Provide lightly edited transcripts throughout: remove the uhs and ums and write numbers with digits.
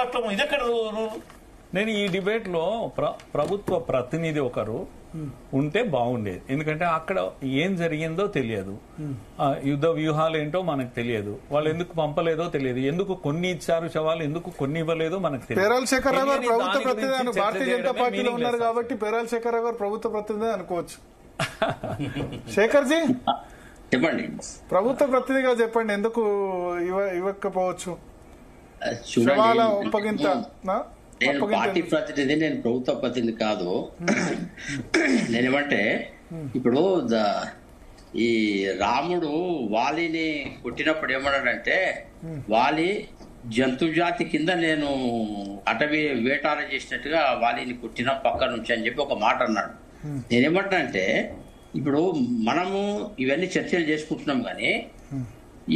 కష్టం, ఇదెక్కడ రూలు? నేను ఈ డిబేట్ లో ప్రభుత్వ ప్రతినిధి ఒకరు ఉంటే బాగుండేది. ఎందుకంటే అక్కడ ఏం జరిగిందో తెలియదు, యుద్ధ వ్యూహాలు ఏంటో మనకు తెలియదు, వాళ్ళు ఎందుకు పంపలేదో తెలియదు, ఎందుకు కొన్ని ఇచ్చారు శవాలు, ఎందుకు కొన్ని ఇవ్వలేదో మనకు తెలియదు. పేరాల శేఖరరావు గారు ప్రభుత్వ ప్రతినిధి భారతీయ జనతా పార్టీలో ఉన్నారు కాబట్టి పేరాల శేఖరరావు గారు ప్రభుత్వ ప్రతినిధి అనుకోవచ్చు. శేఖర్ జీ చెప్పండి, ప్రభుత్వ ప్రతినిధిగా చెప్పండి, ఎందుకు ఇవ్వకపోవచ్చు? చూడండి, ఒప్పగింత నేను పార్టీ ప్రతినిధి, నేను ప్రభుత్వ ప్రతినిధి కాదు. నేనేమంటే ఇప్పుడు ఈ రాముడు వాలిని కొట్టినప్పుడు ఏమన్నాడంటే, వాలి జంతు జాతి కింద నేను అటవీ వేటాడ చేసినట్టుగా వాలిని కొట్టిన పక్క నుంచి అని చెప్పి ఒక మాట అన్నాడు. నేనేమంటానంటే ఇప్పుడు మనము ఇవన్నీ చర్చలు చేసుకుంటున్నాం కానీ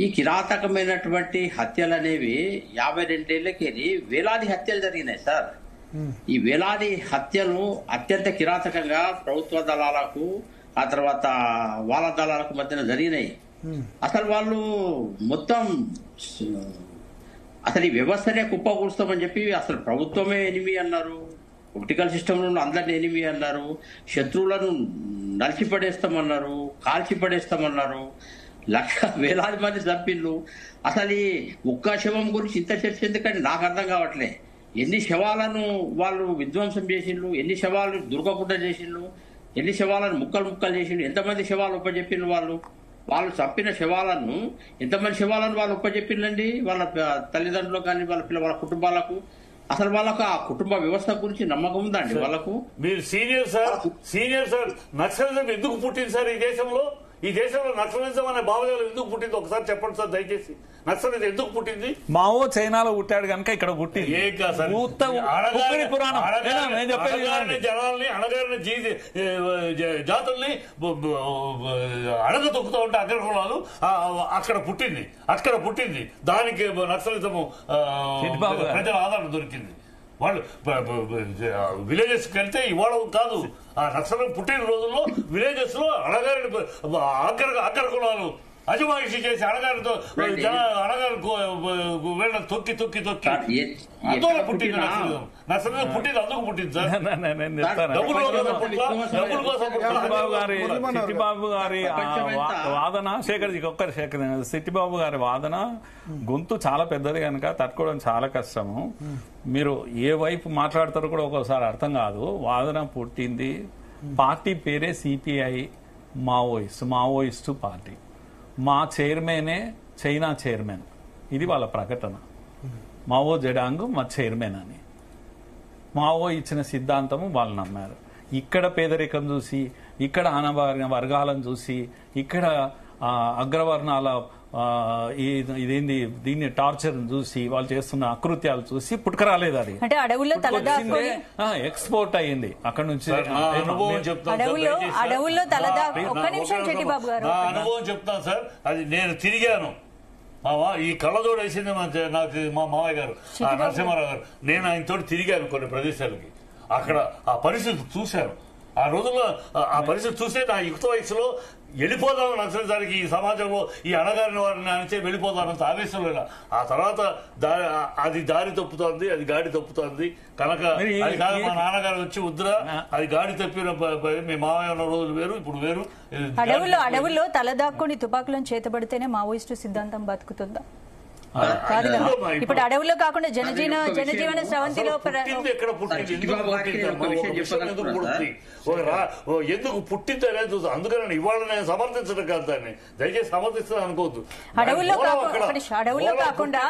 ఈ కిరాతకమైనటువంటి హత్యలు అనేవి 52 ఏళ్లకేది వేలాది హత్యలు జరిగినాయి సార్. ఈ వేలాది హత్యలు అత్యంత కిరాతకంగా ప్రభుత్వ దళాలకు ఆ తర్వాత వాళ్ళ దళాలకు మధ్యన జరిగినాయి. అసలు వాళ్ళు మొత్తం అసలు ఈ వ్యవస్థనే కుప్పకూరుస్తామని చెప్పి అసలు ప్రభుత్వమే ఎనిమి అన్నారు, పొలిటికల్ సిస్టంలో అందరిని ఎనిమి అన్నారు, శత్రువులను నలిచిపడేస్తామన్నారు, కాల్చిపడేస్తామన్నారు, వేలాది మంది చంపిళ్ళు. అసలు ఈ ఒక్క శవం గురించి ఇంత చర్చ ఎందుకంటే నాకు అర్థం కావట్లే. ఎన్ని శవాలను వాళ్ళు విధ్వంసం చేసిండ్రు, ఎన్ని శవాలు దుర్గకుండా చేసిండ్రు, ఎన్ని శవాలను ముక్కలు ముక్కలు చేసిండ్రు, ఎంతమంది శవాలు ఉపజెప్పిండ్రు వాళ్ళు చంపిన శవాలను, ఎంతమంది శవాలను వాళ్ళు ఉపజెప్పిండ్రండి వాళ్ళ తల్లిదండ్రులకు కానీ వాళ్ళ కుటుంబాలకు. అసలు వాళ్ళకు ఆ కుటుంబ వ్యవస్థ గురించి నమ్మకం ఉందండి వాళ్ళకు? మీరు సీనియర్ సార్, నక్సలిజం ఎందుకు పుట్టింది సార్ ఈ దేశంలో? ఈ దేశంలో నక్సలిజం అనే భావజాలం ఎందుకు పుట్టింది ఒకసారి చెప్పండి సార్ దయచేసి. నక్సలిజం ఎందుకు పుట్టింది? మావో చైనాలో పుట్టాడు కనుక ఇక్కడ పుట్టింది. జనాల్ని అణగారిన జాతుల్ని అణగతొక్కుతూ ఉంటే అగ్రకులాలు అక్కడ పుట్టింది. దానికి నక్సలిజము ప్రజల ఆదరణ దొరికింది. వాళ్ళు విలేజెస్కి వెళ్తే ఇవాళ కాదు, ఆ నక్సలం పుట్టిన రోజుల్లో విలేజెస్ లో అణగారిన అగ్ర కులాలు అజమాయిషి చేసి అణగారితో అణగారి వీళ్ళని తొక్కి అందులో పుట్టింది నక్సలిజం పుట్టింది అందుకు పుట్టింది సార్. సిట్టిబాబు గారి వాదన సిట్టిబాబు గారి వాదన గొంతు చాలా పెద్దది కనుక తట్టుకోవడం చాలా కష్టము. మీరు ఏ వైపు మాట్లాడతారో కూడా ఒక్కోసారి అర్థం కాదు. వాదన పుట్టింది, పార్టీ పేరే సిపిఐ మావోయిస్టు పార్టీ. మా చైర్మనే చైనా చైర్మన్, ఇది వాళ్ళ ప్రకటన. మావో జెడాంగ్ మా చైర్మన్ అని. మావో ఇచ్చిన సిద్ధాంతము వాళ్ళు నమ్మారు. ఇక్కడ పేదరికం చూసి, ఇక్కడ ఆనవారిన వర్గాలను చూసి, ఇక్కడ అగ్రవర్ణాల ఇదేంది దీన్ని టార్చర్ చూసి, వాళ్ళు చేస్తున్న అకృత్యాలు చూసి పుట్టుకరాలేదు. అది అంటే అడవుల్లో ఎక్స్పోర్ట్ అయ్యింది అక్కడ నుంచి. అనుభవం చెప్తాను సార్. అది నేను తిరిగాను. ఈ కళ్ళజోడు వేసింది నాకు మా మామయ్య గారు నరసింహారావు గారు. నేను ఆయనతో తిరిగాను కొన్ని ప్రదేశాలకి. అక్కడ ఆ పరిస్థితి చూశాను. ఆ రోజుల్లో ఆ పరిస్థితి చూస్తే నా యుక్త వయసులో వెళ్ళిపోదామని నక్సలిజానికి, ఈ సమాజంలో ఈ అణగారిన వారిని అనిచే వెళ్ళిపోదానంత ఆవేశంలో. ఆ తర్వాత అది దారి తప్పుతోంది, అది గాడి తప్పుతోంది కనుక అది కాదు మా నాన్నగారు వచ్చి వద్దురా, అది గాడి తప్పిన మీ మామయ్య ఉన్న రోజులు వేరు, ఇప్పుడు వేరు. అడవుల్లో తలదాక్కుని తుపాకులను చేతబడితేనే మావోయిస్టు సిద్ధాంతం బతుకుతుందా? ఇప్పుడు అడవుల్లో కాకుండా జనజీవన స్రవంతిలో ఎందుకు పుట్టింది అనేది చూసి, అందుకని ఇవాళ నేను సమర్థించడం కాదు, దాన్ని దయచేసి సమర్థిస్తాను అనుకోవద్దు. అడవుల్లో కాకుండా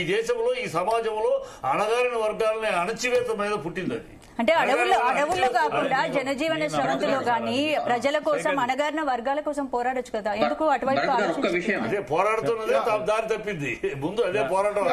ఈ దేశంలో ఈ సమాజంలో అణగారిన వర్గాలని అణచివేత మీద పుట్టింది అది. అంటే అడవుల్లో కాకుండా జనజీవన స్రవంతిలో గానీ ప్రజల కోసం, అణగారిన వర్గాల కోసం పోరాడొచ్చు కదా, ఎందుకు అటువైపు అదే పోరాడుతున్నదే దారి తప్పింది. ముందు అదే పోరాటం.